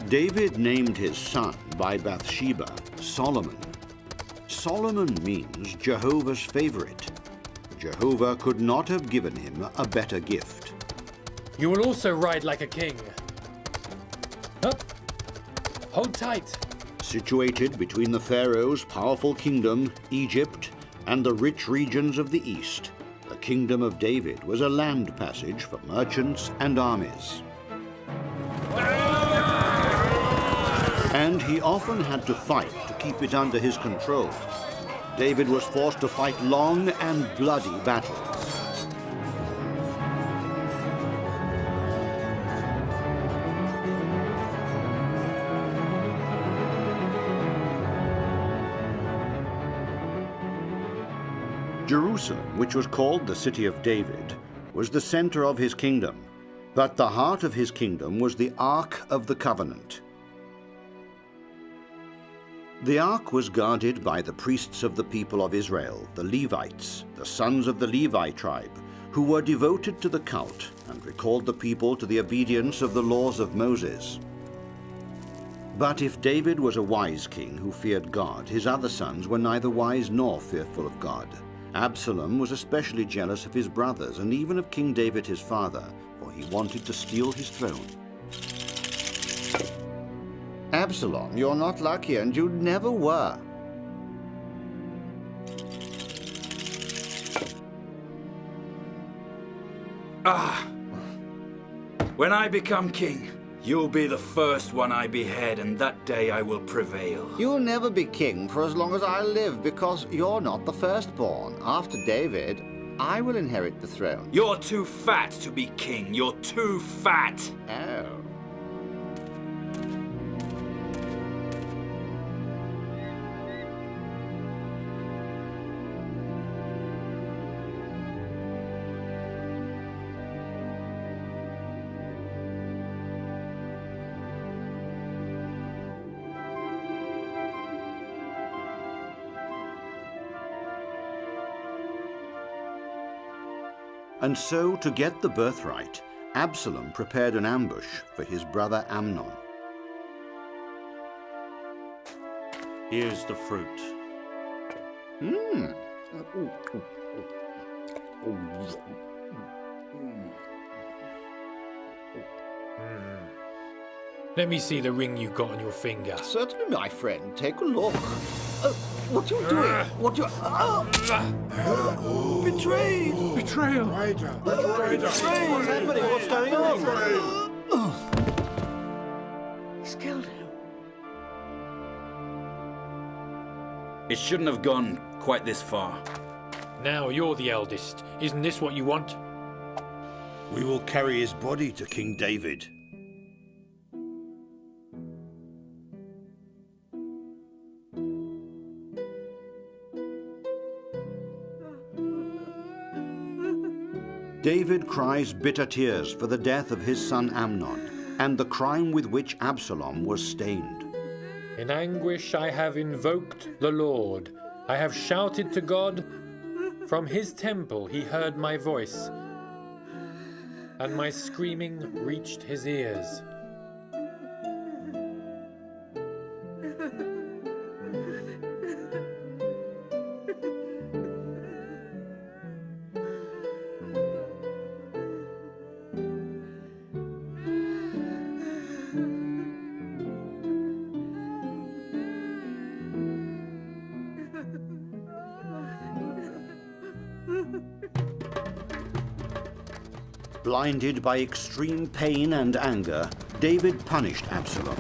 David named his son by Bathsheba Solomon. Solomon means Jehovah's favorite. Jehovah could not have given him a better gift. You will also ride like a king. Up. Hold tight. Situated between the Pharaoh's powerful kingdom, Egypt, and the rich regions of the east, the kingdom of David was a land passage for merchants and armies. And he often had to fight to keep it under his control. David was forced to fight long and bloody battles. Jerusalem, which was called the City of David, was the center of his kingdom, but the heart of his kingdom was the Ark of the Covenant. The Ark was guarded by the priests of the people of Israel, the Levites, the sons of the Levi tribe, who were devoted to the cult and recalled the people to the obedience of the laws of Moses. But if David was a wise king who feared God, his other sons were neither wise nor fearful of God. Absalom was especially jealous of his brothers and even of King David his father, for he wanted to steal his throne. Absalom, you're not lucky, and you never were. When I become king, you'll be the first one I behead, and that day I will prevail. You'll never be king for as long as I live, because you're not the firstborn. After David, I will inherit the throne. You're too fat to be king. You're too fat. Oh. And so, to get the birthright, Absalom prepared an ambush for his brother Amnon. Here's the fruit. Let me see the ring you got on your finger. Certainly, my friend. Take a look. What are you doing? What are you... Betrayed! Betrayal! Betrayed! What's happening? What's going on? He's killed him. It shouldn't have gone quite this far. Now you're the eldest. Isn't this what you want? We will carry his body to King David. David cries bitter tears for the death of his son Amnon and the crime with which Absalom was stained. In anguish I have invoked the Lord. I have shouted to God. From his temple he heard my voice, and my screaming reached his ears. Blinded by extreme pain and anger, David punished Absalom.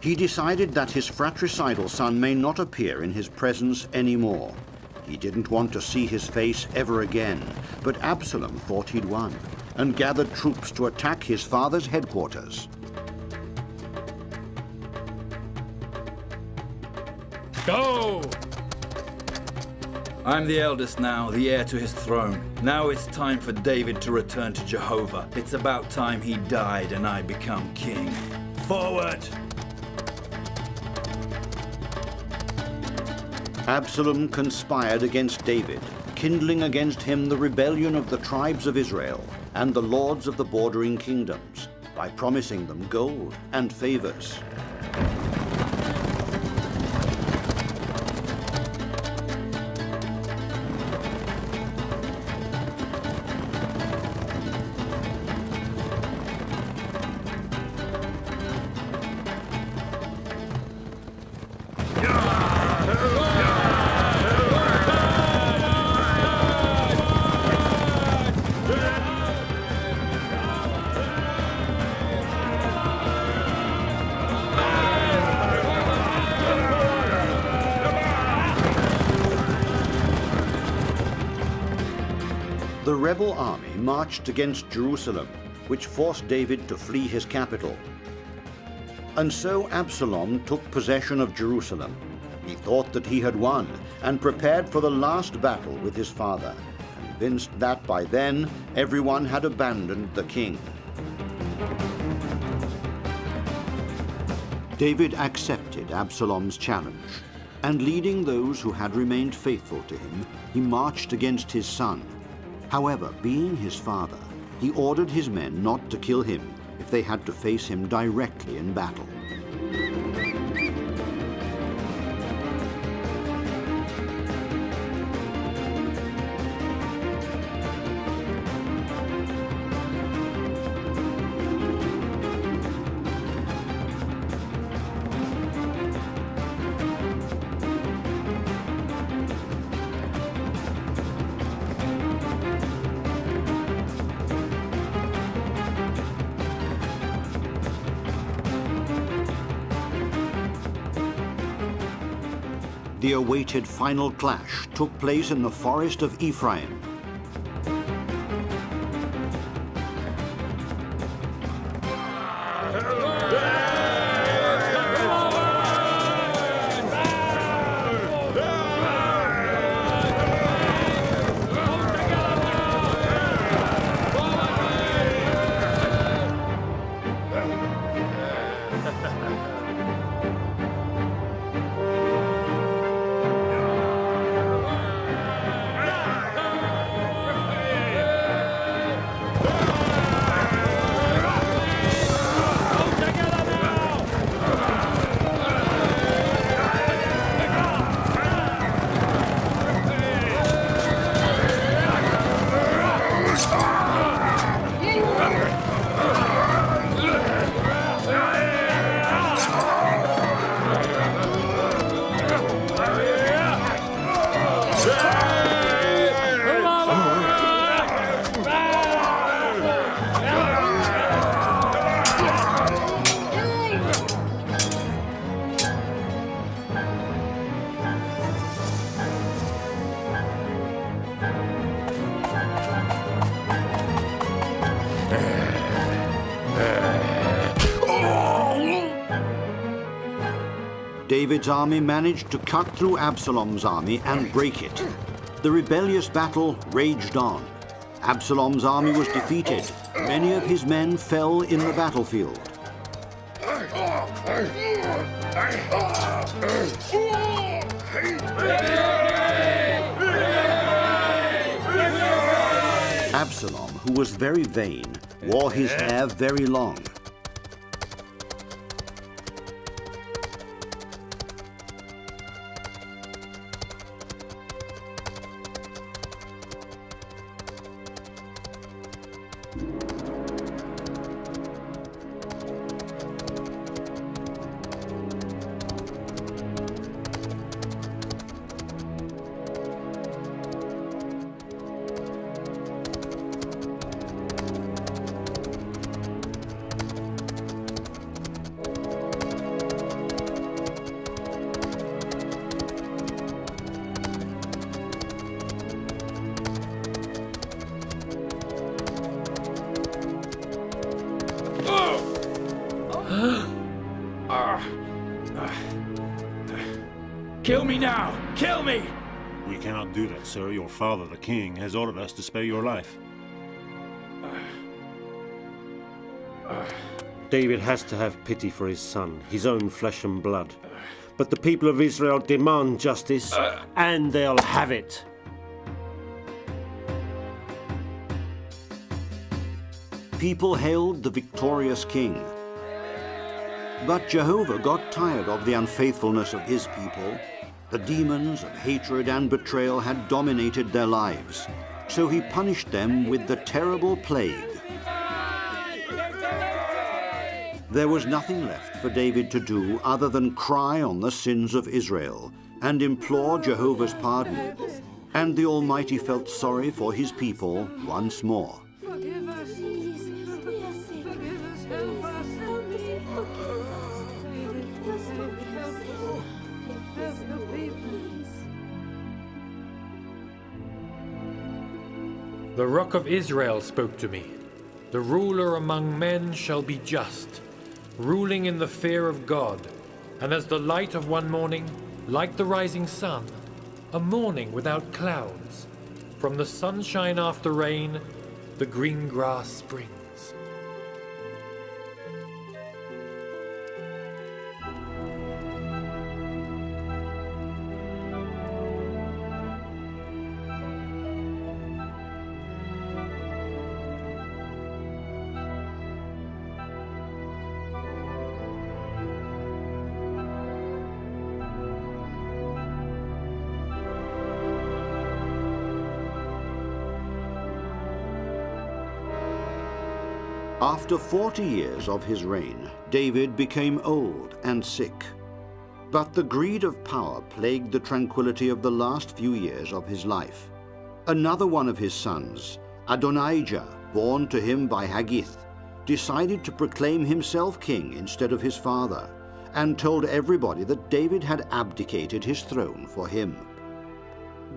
He decided that his fratricidal son may not appear in his presence anymore. He didn't want to see his face ever again, but Absalom thought he'd won and gathered troops to attack his father's headquarters. Go! I'm the eldest now, the heir to his throne. Now it's time for David to return to Jehovah. It's about time he died and I become king. Forward! Absalom conspired against David, kindling against him the rebellion of the tribes of Israel and the lords of the bordering kingdoms. by promising them gold and favors. The rebel army marched against Jerusalem, which forced David to flee his capital. And so Absalom took possession of Jerusalem. He thought that he had won and prepared for the last battle with his father, convinced that by then everyone had abandoned the king. David accepted Absalom's challenge, and leading those who had remained faithful to him, he marched against his son. However, being his father, he ordered his men not to kill him if they had to face him directly in battle. The awaited final clash took place in the forest of Ephraim. David's army managed to cut through Absalom's army and break it. The rebellious battle raged on. Absalom's army was defeated. Many of his men fell in the battlefield. Absalom, who was very vain, wore his hair very long. Kill me now! Kill me! We cannot do that, sir. Your father, the king, has ordered us to spare your life. David has to have pity for his son, his own flesh and blood. But the people of Israel demand justice, and they'll have it. people hailed the victorious king. But Jehovah got tired of the unfaithfulness of his people. The demons of hatred and betrayal had dominated their lives, so he punished them with the terrible plague. There was nothing left for David to do other than cry on the sins of Israel and implore Jehovah's pardon. And the Almighty felt sorry for his people once more. The Rock of Israel spoke to me. The ruler among men shall be just, ruling in the fear of God, and as the light of one morning, like the rising sun, a morning without clouds. From the sunshine after rain, the green grass springs. After 40 years of his reign, David became old and sick. But the greed of power plagued the tranquility of the last few years of his life. Another one of his sons, Adonijah, born to him by Haggith, decided to proclaim himself king instead of his father, and told everybody that David had abdicated his throne for him.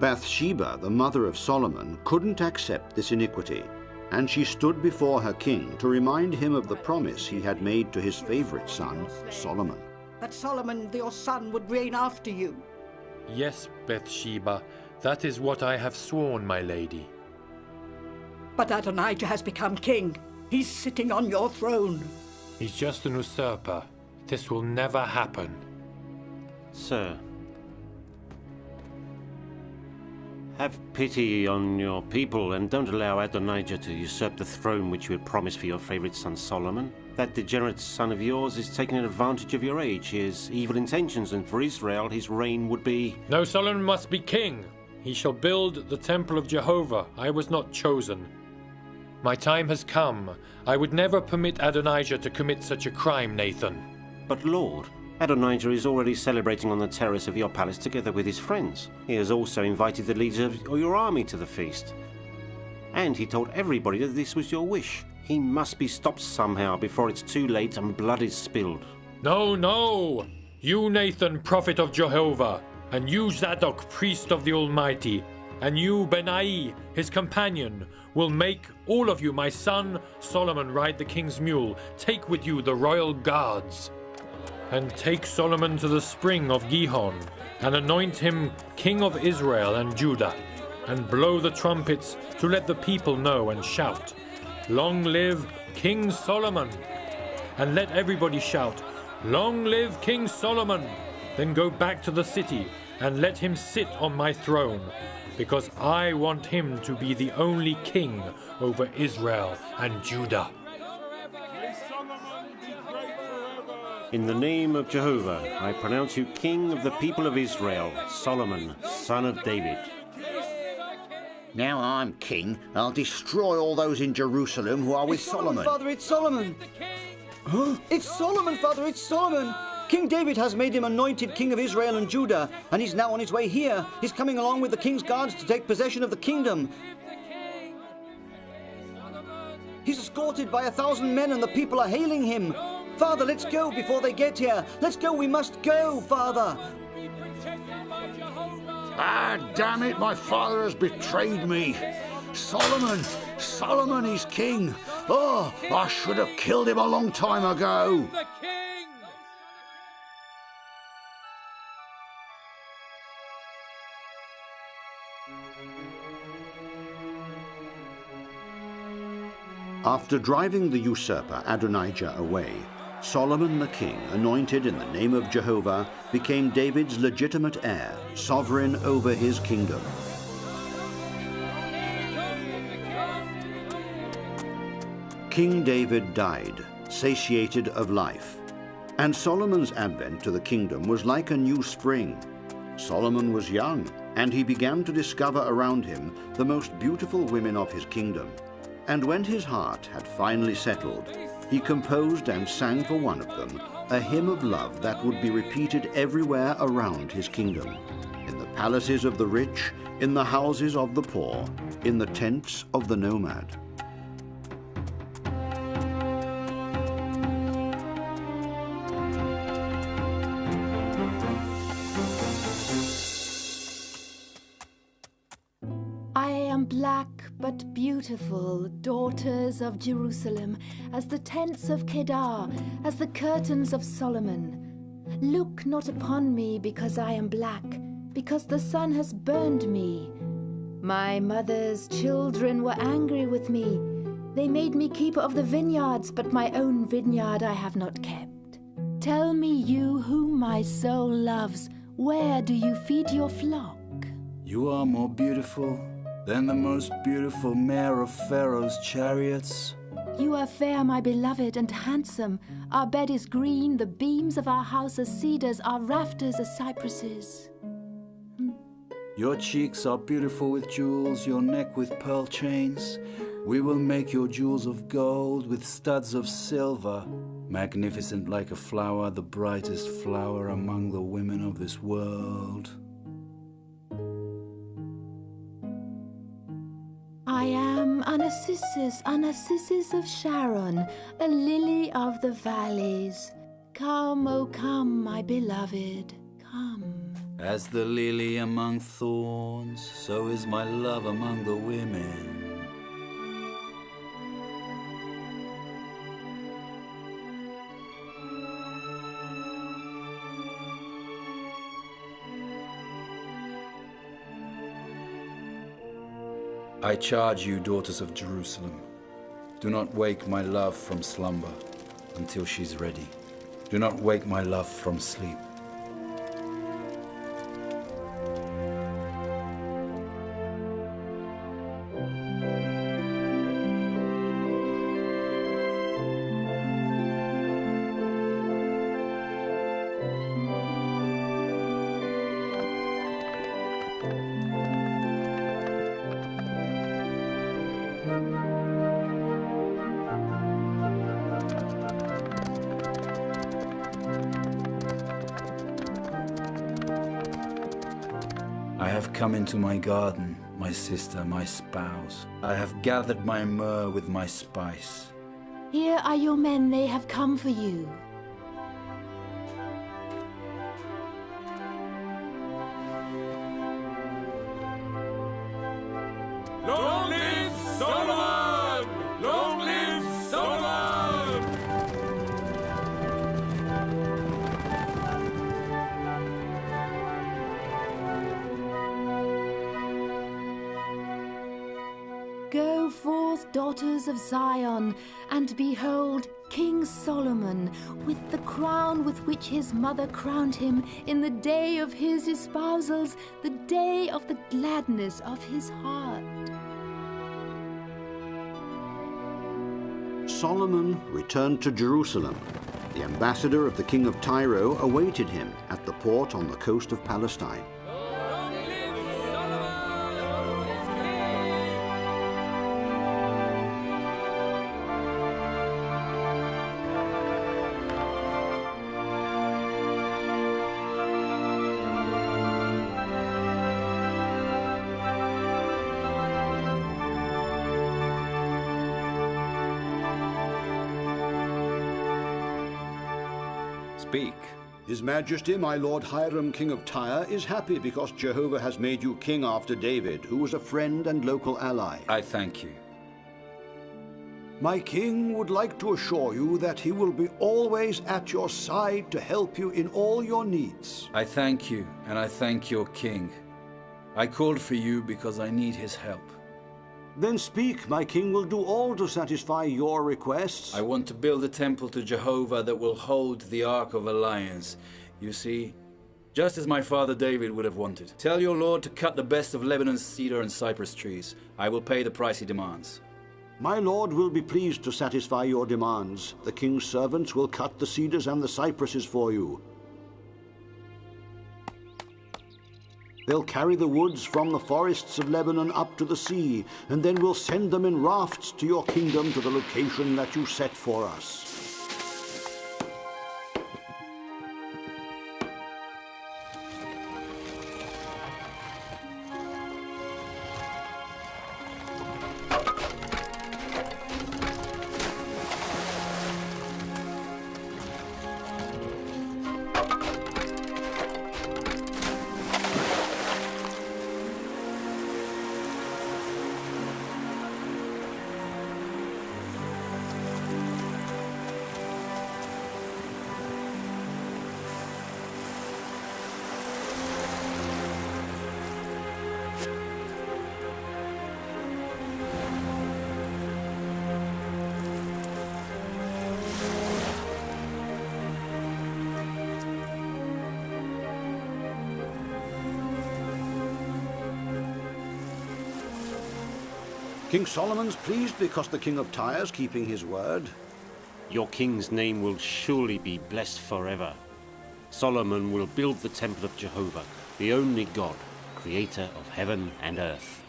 Bathsheba, the mother of Solomon, couldn't accept this iniquity, and she stood before her king to remind him of the promise he had made to his favorite son, Solomon. That Solomon, your son, would reign after you. Yes, Bathsheba, that is what I have sworn, my lady. But Adonijah has become king. He's sitting on your throne. He's just an usurper. This will never happen. Sir, have pity on your people and don't allow Adonijah to usurp the throne which you had promised for your favorite son Solomon. That degenerate son of yours is taking advantage of your age. He has evil intentions, and for Israel his reign would be... No, Solomon must be king. He shall build the temple of Jehovah. I was not chosen. My time has come. I would never permit Adonijah to commit such a crime, Nathan. But Lord, Adonijah is already celebrating on the terrace of your palace together with his friends. He has also invited the leaders of your army to the feast. And he told everybody that this was your wish. He must be stopped somehow before it's too late and blood is spilled. No, no! You, Nathan, prophet of Jehovah, and you, Zadok, priest of the Almighty, and you, Benai, his companion, will make all of you, my son Solomon, ride the king's mule. Take with you the royal guards. And take Solomon to the spring of Gihon, and anoint him king of Israel and Judah, and blow the trumpets to let the people know and shout, Long live King Solomon! And let everybody shout, Long live King Solomon! Then go back to the city and let him sit on my throne, because I want him to be the only king over Israel and Judah. In the name of Jehovah, I pronounce you king of the people of Israel, Solomon, son of David. Now I'm king, I'll destroy all those in Jerusalem who are with Solomon. Father, it's Solomon! Huh? It's Solomon, Father, it's Solomon! King David has made him anointed king of Israel and Judah, and he's now on his way here. He's coming along with the king's guards to take possession of the kingdom. He's escorted by 1,000 men, and the people are hailing him. Father, let's go before they get here. Let's go, we must go, Father. Ah, damn it, my father has betrayed me. Solomon is king. Oh, I should have killed him a long time ago. The king! After driving the usurper Adonijah away, Solomon the king, anointed in the name of Jehovah, became David's legitimate heir, sovereign over his kingdom. King David died, satiated of life, and Solomon's advent to the kingdom was like a new spring. Solomon was young, and he began to discover around him the most beautiful women of his kingdom. And when his heart had finally settled, he composed and sang for one of them a hymn of love that would be repeated everywhere around his kingdom, in the palaces of the rich, in the houses of the poor, in the tents of the nomad. Black but beautiful, daughters of Jerusalem, as the tents of Kedar, as the curtains of Solomon. Look not upon me because I am black, because the sun has burned me. My mother's children were angry with me. They made me keeper of the vineyards, but my own vineyard I have not kept. Tell me, you whom my soul loves, where do you feed your flock? You are more beautiful than the most beautiful mare of Pharaoh's chariots. You are fair, my beloved, and handsome. Our bed is green, the beams of our house are cedars, our rafters are cypresses. Your cheeks are beautiful with jewels, your neck with pearl chains. We will make your jewels of gold with studs of silver. Magnificent like a flower, the brightest flower among the women of this world. I am Anasissus, Anasissus of Sharon, a lily of the valleys. Come, oh come, my beloved, come. As the lily among thorns, so is my love among the women. I charge you, daughters of Jerusalem, do not wake my love from slumber until she's ready. Do not wake my love from sleep. I have come into my garden, my sister, my spouse. I have gathered my myrrh with my spice. Here are your men, they have come for you. Long live Solomon! Long live Solomon! Go forth, daughters of Zion, and behold King Solomon, with the crown with which his mother crowned him in the day of his espousals, the day of the gladness of his heart. Solomon returned to Jerusalem. The ambassador of the king of Tyre awaited him at the port on the coast of Palestine. Speak. His Majesty, my Lord Hiram, King of Tyre, is happy because Jehovah has made you king after David, who was a friend and local ally. I thank you. My king would like to assure you that he will be always at your side to help you in all your needs. I thank you, and I thank your king. I called for you because I need his help. Then speak, my king will do all to satisfy your requests. I want to build a temple to Jehovah that will hold the Ark of Alliance. You see, just as my father David would have wanted. Tell your lord to cut the best of Lebanon's cedar and cypress trees. I will pay the price he demands. My lord will be pleased to satisfy your demands. The king's servants will cut the cedars and the cypresses for you. They'll carry the woods from the forests of Lebanon up to the sea, and then we'll send them in rafts to your kingdom to the location that you set for us. King Solomon's pleased because the king of Tyre's keeping his word. Your king's name will surely be blessed forever. Solomon will build the temple of Jehovah, the only God, creator of heaven and earth.